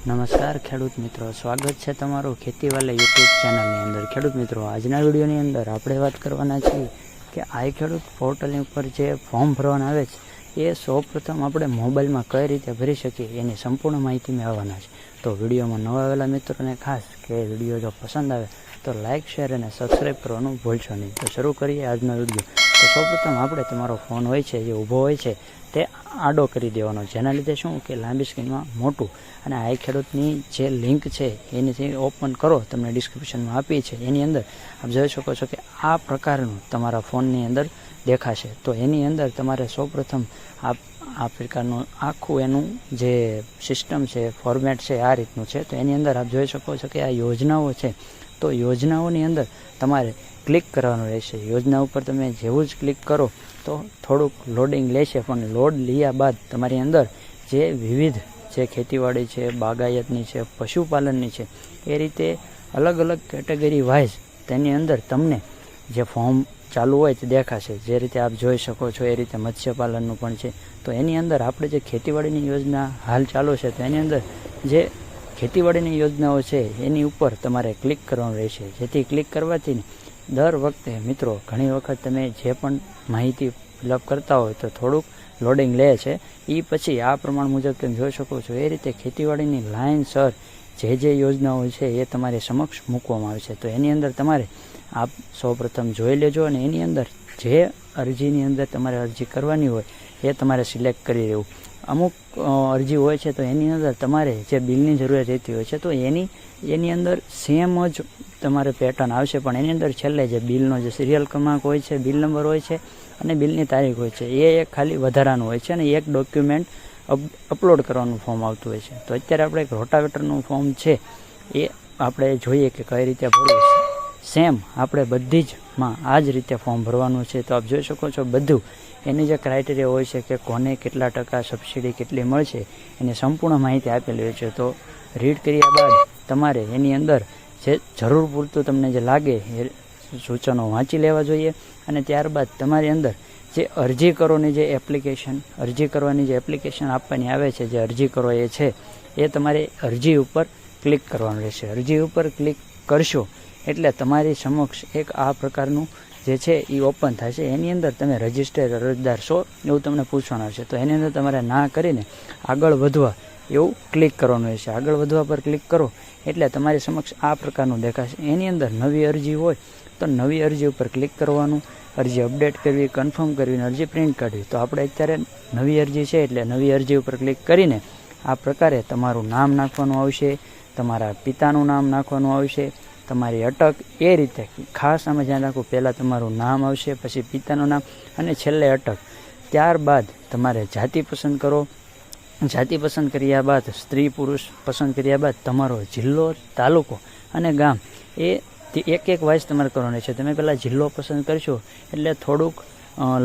નમસ્કાર ખેડૂત મિત્રો, સ્વાગત છે તમારું ખેતીવાલા યુટ્યુબ ચેનલની અંદર। ખેડૂત મિત્રો, આજના વિડીયોની અંદર આપણે વાત કરવાના છીએ કે આઈ ખેડૂત પોર્ટલની ઉપર જે ફોર્મ ભરવાના આવે છે એ સૌપ્રથમ આપણે મોબાઈલમાં કઈ રીતે ભરી શકીએ એની સંપૂર્ણ માહિતી મેળવવાના છે। તો વિડીયોમાં નવા આવેલા મિત્રોને ખાસ કે વિડીયો જો પસંદ આવે તો લાઇક, શેર અને સબસ્ક્રાઈબ કરવાનું ભૂલશો નહીં। તો શરૂ કરીએ આજનો વિડીયો। તો સૌપ્રથમ આપણે તમારો ફોન હોય છે જે ઊભો હોય છે તે આડો કરી દેવાનો, જેના લીધે શું કે લાંબી સ્ક્રીનમાં મોટું અને આઈ ખેડૂતની જે લિંક છે એની ઓપન કરો, તમને ડિસ્ક્રિપ્શનમાં આપી છે એની અંદર આપ જોઈ શકો છો કે આ પ્રકારનું તમારા ફોનની અંદર દેખાશે। તો એની અંદર તમારે સૌપ્રથમ આ પ્રકારનું આખું એનું જે સિસ્ટમ છે, ફોર્મેટ છે આ રીતનું છે। તો એની અંદર આપ જોઈ શકો છો કે આ યોજનાઓ છે, તો યોજનાઓની અંદર તમારે ક્લિક કરવાનું રહેશે। યોજના ઉપર તમે જેવું જ ક્લિક કરો તો થોડુંક લોડિંગ લેશે, પણ લોડ લીયા બાદ તમારી અંદર જે વિવિધ જે ખેતીવાડી છે, બાગાયતની છે, પશુપાલનની છે, એ રીતે અલગ અલગ કેટેગરી વાઇઝ તેની અંદર તમને જે ફોર્મ ચાલુ હોય તે દેખાશે। જે રીતે આપ જોઈ શકો છો એ રીતે મત્સ્યપાલનનું પણ છે। તો એની અંદર આપણે જે ખેતીવાડીની યોજના હાલ ચાલુ છે તો એની અંદર જે ખેતીવાડીની યોજનાઓ છે એની ઉપર તમારે ક્લિક કરવાનું રહેશે, જેથી ક્લિક કરવાથી દર વખતે મિત્રો ઘણી વખત તમે જે પણ માહિતી ફિલઅપ કરતા હોય તો થોડુંક લોડિંગ લે છે। એ પછી આ પ્રમાણ મુજબ તમે જોઈ શકો છો એ રીતે ખેતીવાડીની લાઇનસર જે યોજનાઓ છે એ તમારી સમક્ષ મૂકવામાં આવે છે। તો એની અંદર તમારે આપ સૌપ્રથમ જોઈ લેજો અને એની અંદર જે અરજીની અંદર તમારે અરજી કરવાની હોય એ તમારે સિલેક્ટ કરી લેવું। અમુક અરજી હોય છે તો એની અંદર તમારે જે બિલની જરૂરિયાત રહેતી હોય છે તો એની અંદર સેમ જ તમારે પેટર્ન આવશે, પણ એની અંદર છેલ્લે જે બિલનો જે સિરિયલ ક્રમાંક હોય છે, બિલ નંબર હોય છે અને બિલની તારીખ હોય છે એ એક ખાલી વધારાનું હોય છે અને એક ડોક્યુમેન્ટ અપલોડ કરવાનું ફોર્મ આવતું હોય છે। તો અત્યારે આપણે એક રોટાવેટરનું ફોર્મ છે એ આપણે જોઈએ કે કઈ રીતે ભરવું છે। સેમ આપણે બધી જ માં આ જ રીતે ફોર્મ ભરવાનું છે। તો આપ જોઈ શકો છો બધું એની જે ક્રાઇટેરિયા હોય છે કે કોને કેટલા ટકા સબસિડી કેટલી મળશે એની સંપૂર્ણ માહિતી આપેલી હોય છે। તો રીડ કર્યા બાદ તમારે એની અંદર જે જરૂર પૂરતું તમને જે લાગે એ સૂચનો વાંચી લેવા જોઈએ અને ત્યારબાદ તમારી અંદર જે અરજી કરોની જે અરજી કરવાની જે એપ્લિકેશન આપવાની આવે છે, જે અરજી કરો એ છે એ તમારે અરજી ઉપર ક્લિક કરવાનું રહેશે। અરજી ઉપર ક્લિક કરશો એટલે તમારી સમક્ષ એક આ પ્રકારનું જે છે એ ઓપન થશે। એની અંદર તમે રજિસ્ટર્ડ અરજદાર છો એવું તમને પૂછવાનું આવશે, તો એની અંદર તમારે ના કરીને આગળ વધવા એવું ક્લિક કરવાનું રહેશે। આગળ વધવા પર ક્લિક કરો એટલે તમારી સમક્ષ આ પ્રકારનું દેખાશે। એની અંદર નવી અરજી હોય તો નવી અરજી ઉપર ક્લિક કરવાનું, અરજી અપડેટ કરવી, કન્ફર્મ કરવી, અરજી પ્રિન્ટ કાઢવી। તો આપણે અત્યારે નવી અરજી છે એટલે નવી અરજી ઉપર ક્લિક કરીને આ પ્રકારે તમારું નામ નાખવાનું આવશે, તમારા પિતાનું નામ નાખવાનું આવશે, તમારી અટક, એ રીતે ખાસ આમાં ધ્યાન રાખવું, પહેલાં તમારું નામ આવશે, પછી પિતાનું નામ અને છેલ્લે અટક। ત્યારબાદ તમારે જાતિ પસંદ કરો, જાતિ પસંદ કર્યા બાદ સ્ત્રી પુરુષ પસંદ કર્યા બાદ તમારો જિલ્લો, તાલુકો અને ગામ એ એક વાઇઝ તમારે કરવાનું છે। તમે પહેલાં જિલ્લો પસંદ કરશો એટલે થોડુંક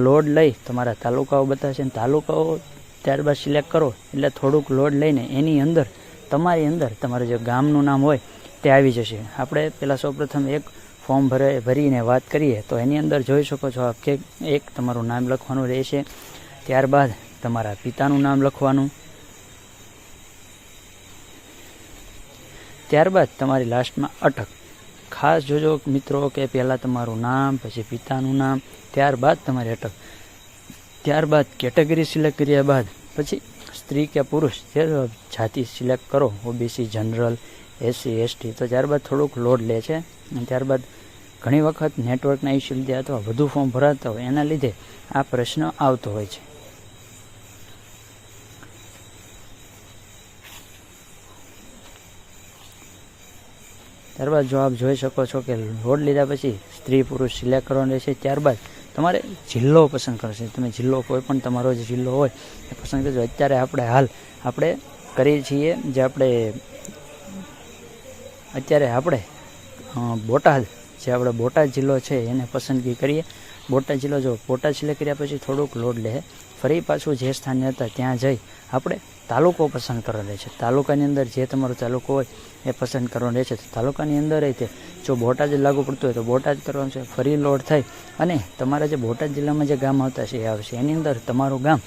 લોડ લઈ તમારા તાલુકાઓ બતાવશે, તાલુકાઓ ત્યારબાદ સિલેક્ટ કરો એટલે થોડુંક લોડ લઈને એની અંદર તમારી અંદર તમારું જે ગામનું નામ હોય તે આવી જશે। આપણે પહેલાં સૌપ્રથમ એક ફોર્મ ભરીને વાત કરીએ તો એની અંદર જોઈ શકો છો કે એક તમારું નામ લખવાનું રહેશે, ત્યારબાદ તમારા પિતાનું નામ લખવાનું, ત્યારબાદ તમારી લાસ્ટમાં અટક। ખાસ જોજો મિત્રો કે પહેલાં તમારું નામ, પછી પિતાનું નામ, ત્યારબાદ તમારી અટક, ત્યારબાદ કેટેગરી સિલેક્ટ કર્યા બાદ પછી સ્ત્રી કે પુરુષ જે જાતિ સિલેક્ટ કરો, ઓબીસી, જનરલ, એસસી, એસટી। તો ત્યારબાદ થોડુંક લોડ લે છે અને ત્યારબાદ ઘણી વખત નેટવર્કના ઇસ્યુ લીધે અથવા વધુ ફોર્મ ભરાતા હોય એના લીધે આ પ્રશ્ન આવતો હોય છે। ત્યારબાદ જો આપ જોઈ શકો છો કે લોડ લીધા પછી સ્ત્રી પુરુષ સિલેક્ટ કરવાનું રહેશે, ત્યારબાદ તમારે જિલ્લો પસંદ કરશે। તમે જિલ્લો કોઈ પણ તમારો જે જિલ્લો હોય એ પસંદ કરજો। અત્યારે આપણે કરીએ છીએ જે અત્યારે આપણે બોટાદ જિલ્લો છે એને પસંદગી કરીએ। બોટાદ જિલ્લો જો બોટાદ સિલેક્ટ કર્યા પછી થોડુંક લોડ લે, ફરી પાછું જે સ્થાને હતા ત્યાં જઈ આપણે તાલુકો પસંદ કરવાનો રહેશે। તાલુકાની અંદર જે તમારો તાલુકો હોય એ પસંદ કરવાનો રહેશે। તો તાલુકાની અંદર રીતે જો બોટાદ લાગુ પડતું હોય તો બોટાદ કરવાનું છે, ફરી લોડ થઈ અને તમારા જે બોટાદ જિલ્લામાં જે ગામ આવતા છે એ આવશે। એની અંદર તમારું ગામ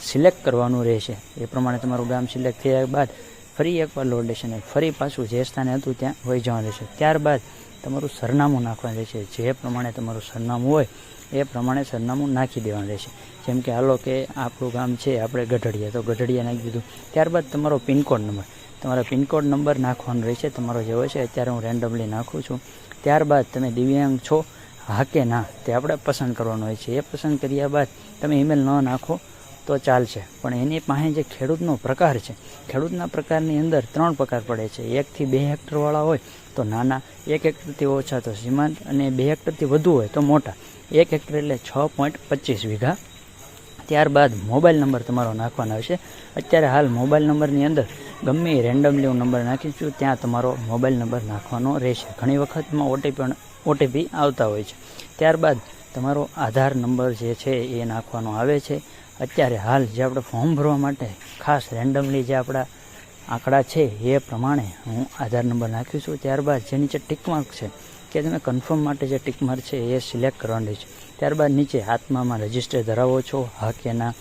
સિલેક્ટ કરવાનું રહેશે। એ પ્રમાણે તમારું ગામ સિલેક્ટ થયા બાદ ફરી એકવાર લોડ લેશે ને ફરી પાછું જે સ્થાને હતું ત્યાં વહી જવાનું રહેશે. ત્યારબાદ તમારું સરનામું નાખવાનું રહેશે. જે પ્રમાણે તમારું સરનામું હોય એ પ્રમાણે સરનામું નાખી દેવાનું રહેશે. જેમ કે હાલો કે આપણું ગામ છે આપણે ગઢડિયા, તો ગઢડિયા નાખી દીધું. ત્યારબાદ તમારો પિનકોડ નંબર, તમારા પિનકોડ નંબર નાખવાનો રહેશે તમારો જે હોય છે. અત્યારે હું રેન્ડમલી નાખું છું. ત્યારબાદ તમે દિવ્યાંગ છો હા કે ના તે આપણે પસંદ કરવાનું હોય છે. એ પસંદ કર્યા બાદ તમે ઈમેલ ન નાખો તો ચાલશે, પણ એની પાસે જે ખેડૂતનો પ્રકાર છે, ખેડૂતના પ્રકારની અંદર 3 પ્રકાર પડે છે. 1 થી 2 હેક્ટરવાળા હોય તો નાના, 1 હેક્ટરથી ઓછા તો સીમાંત, અને 2 હેક્ટરથી વધુ હોય તો મોટા. 1 હેક્ટર એટલે 6.25 વીઘા. ત્યારબાદ મોબાઈલ નંબર તમારો નાખવાનો આવશે. અત્યારે હાલ મોબાઈલ નંબરની અંદર ગમે એ રેન્ડમલી હું નંબર નાખીશું ત્યાં તમારો મોબાઈલ નંબર નાખવાનો રહેશે. ઘણી વખતમાં ઓટીપી આવતા હોય છે. ત્યારબાદ તમારો આધાર નંબર જે છે એ નાખવાનો આવે છે. અત્યારે હાલ જે આપણે ફોર્મ ભરવા માટે ખાસ રેન્ડમલી જે આપણા આંકડા છે એ પ્રમાણે હું આધાર નંબર નાખીશું. ત્યારબાદ જે નીચે ટિકમાર્ક છે કે તમે કન્ફર્મ માટે જે ટિકમાર્ક છે એ સિલેક્ટ કરવાની છે. ત્યારબાદ નીચે આત્મામાં રજિસ્ટર ધરાવો છો હા કે ના.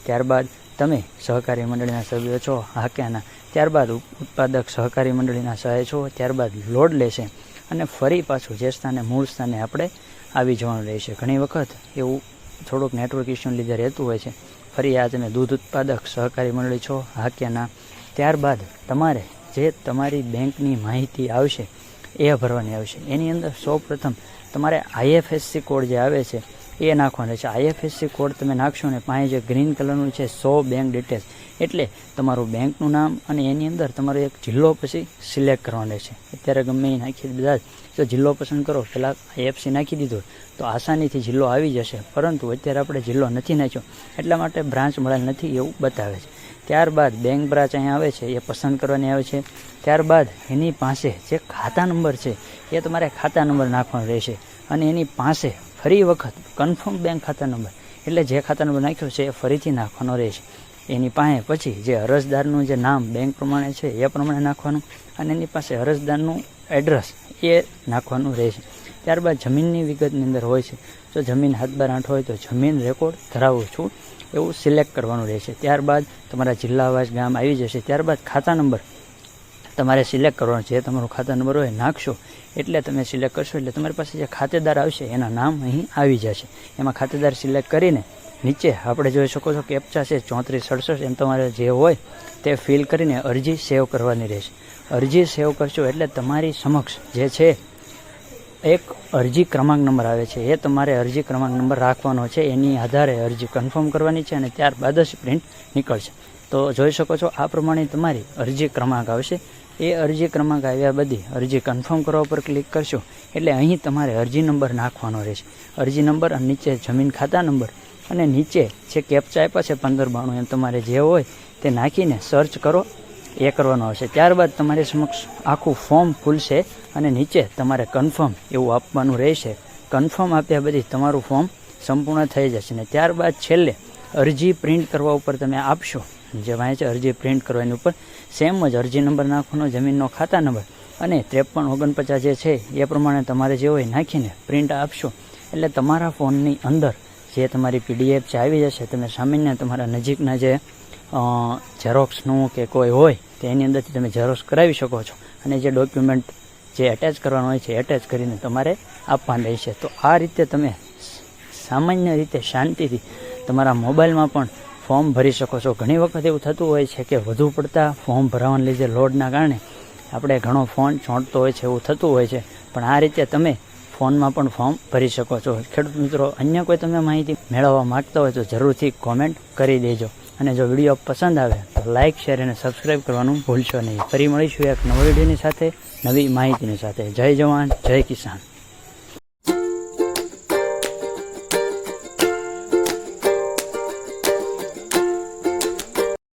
ત્યારબાદ તમે સહકારી મંડળીના સભ્યો છો હા કે ના. ત્યારબાદ ઉત્પાદક સહકારી મંડળીના સહાય છો. ત્યારબાદ લોડ લેશે અને ફરી પાછું જે સ્થાને મૂળ સ્થાને આપણે આવી જવાનું રહેશે. ઘણી વખત એવું થોડુંક નેટવર્ક ઇસ્યુને લીધે રહેતું હોય છે. ફરી આ તમે દૂધ ઉત્પાદક સહકારી મંડળી છો હા કે ના. ત્યારબાદ તમારે જે તમારી બેંકની માહિતી આવશે એ ભરવાની આવશે. એની અંદર સૌપ્રથમ તમારે IFSC કોડ જે આવે છે એ નાખવાનો છે. IFSC કોડ તમે નાખશો ને પાસે જે ગ્રીન કલરનું છે શો બેંક ડિટેલ્સ, એટલે તમારું બેંકનું નામ અને એની અંદર તમારો એક જિલ્લો પછી સિલેક્ટ કરવાનો છે. અત્યારે ગમે એ નાખી બધા જો જિલ્લો પસંદ કરો, પહેલાં IFSC નાખી દીધો તો આસાનીથી જિલ્લો આવી જશે, પરંતુ અત્યારે આપણે જિલ્લો નથી નાખ્યો એટલા માટે બ્રાન્ચ મળેલ નથી એવું બતાવે છે. ત્યારબાદ બેંક બ્રાન્ચ અહીંયા આવે છે એ પસંદ કરવાની આવે છે. ત્યારબાદ એની પાસે જે ખાતા નંબર છે એ તમારે ખાતા નંબર નાખવાનો રહેશે અને એની પાસે ફરી વખત કન્ફર્મ બેંક ખાતા નંબર, એટલે જે ખાતા નંબર નાખ્યો છે એ ફરીથી નાખવાનો રહેશે. એની પાસે પછી જે અરજદારનું જે નામ બેંક પ્રમાણે છે એ પ્રમાણે નાખવાનું અને એની પાસે અરજદારનું એડ્રેસ એ નાખવાનું રહેશે. ત્યારબાદ જમીનની વિગતની અંદર હોય છે, જો જમીન 7/8 હોય તો જમીન રેકોર્ડ ધરાવું છું એવું સિલેક્ટ કરવાનું રહેશે. ત્યારબાદ તમારા જિલ્લાવાઇઝ ગામ આવી જશે. ત્યારબાદ ખાતા નંબર તમારે સિલેક્ટ કરવાનો છે. તમારું ખાતા નંબર હોય નાખશો એટલે તમે સિલેક્ટ કરશો એટલે તમારી પાસે જે ખાતેદાર આવશે એના નામ અહીં આવી જશે. એમાં ખાતેદાર સિલેક્ટ કરીને નીચે આપણે જોઈ શકો છો કેપ્ચા છે 3467, એમ તમારે જે હોય તે ફિલ કરીને અરજી સેવ કરવાની રહેશે. અરજી સેવ કરશો એટલે તમારી સમક્ષ જે છે એક અરજી ક્રમાંક નંબર આવે છે, એ તમારે અરજી ક્રમાંક નંબર રાખવાનો છે. એની આધારે અરજી કન્ફર્મ કરવાની છે અને ત્યારબાદ જ પ્રિન્ટ નીકળશે. તો જોઈ શકો છો આ પ્રમાણે તમારી અરજી ક્રમાંક આવશે. એ અરજી ક્રમાંક આવ્યા બધી અરજી કન્ફર્મ કરવા પર ક્લિક કરશો એટલે અહીં તમારે અરજી નંબર નાખવાનો રહેશે. અરજી નંબર અને નીચે જમીન ખાતા નંબર અને નીચે જે કેપ્ચા આપ્યા છે 1592 એમ તમારે જે હોય તે નાખીને સર્ચ કરો એ કરવાનો આવશે. ત્યારબાદ તમારી સમક્ષ આખું ફોર્મ ખુલશે અને નીચે તમારે કન્ફર્મ એવું આપવાનું રહેશે. કન્ફર્મ આપ્યા બધી તમારું ફોર્મ સંપૂર્ણ થઈ જશે ને ત્યારબાદ છેલ્લે અરજી પ્રિન્ટ કરવા ઉપર તમે આપશો. જે વાંચે છે અરજી પ્રિન્ટ કરવાની ઉપર સેમ જ અરજી નંબર નાખવાનો, જમીનનો ખાતા નંબર અને 5349 જે છે એ પ્રમાણે તમારે જે હોય નાખીને પ્રિન્ટ આપશો એટલે તમારા ફોનની અંદર જે તમારી PDF છે આવી જશે. તમે સામાન્ય તમારા નજીકના જે ઝેરોક્સનું કે કોઈ હોય તો એની અંદરથી તમે ઝેરોક્સ કરાવી શકો છો અને જે ડોક્યુમેન્ટ જે એટેચ કરવાનું હોય છે એટેચ કરીને તમારે આપવાનું રહેશે. તો આ રીતે તમે સામાન્ય રીતે શાંતિથી તમારા મોબાઈલમાં પણ ફોર્મ ભરી શકો છો. ઘણી વખત એવું થતું હોય છે કે વધુ પડતા ફોર્મ ભરાવાને લીધે લોડના કારણે આપણે ઘણો ફોન ચોંટતો હોય છે, એવું થતું હોય છે, પણ આ રીતે તમે ફોનમાં પણ ફોર્મ ભરી શકો છો. ખેડૂત મિત્રો, અન્ય કોઈ તમે માહિતી મેળવવા માગતા હોય તો જરૂરથી કોમેન્ટ કરી દેજો અને જો વિડીયો પસંદ આવે તો લાઇક, શેર અને સબસ્ક્રાઈબ કરવાનું ભૂલશો નહીં. ફરી મળીશું એક નવા વિડીયોની સાથે, નવી માહિતીની સાથે. જય જવાન, જય કિસાન.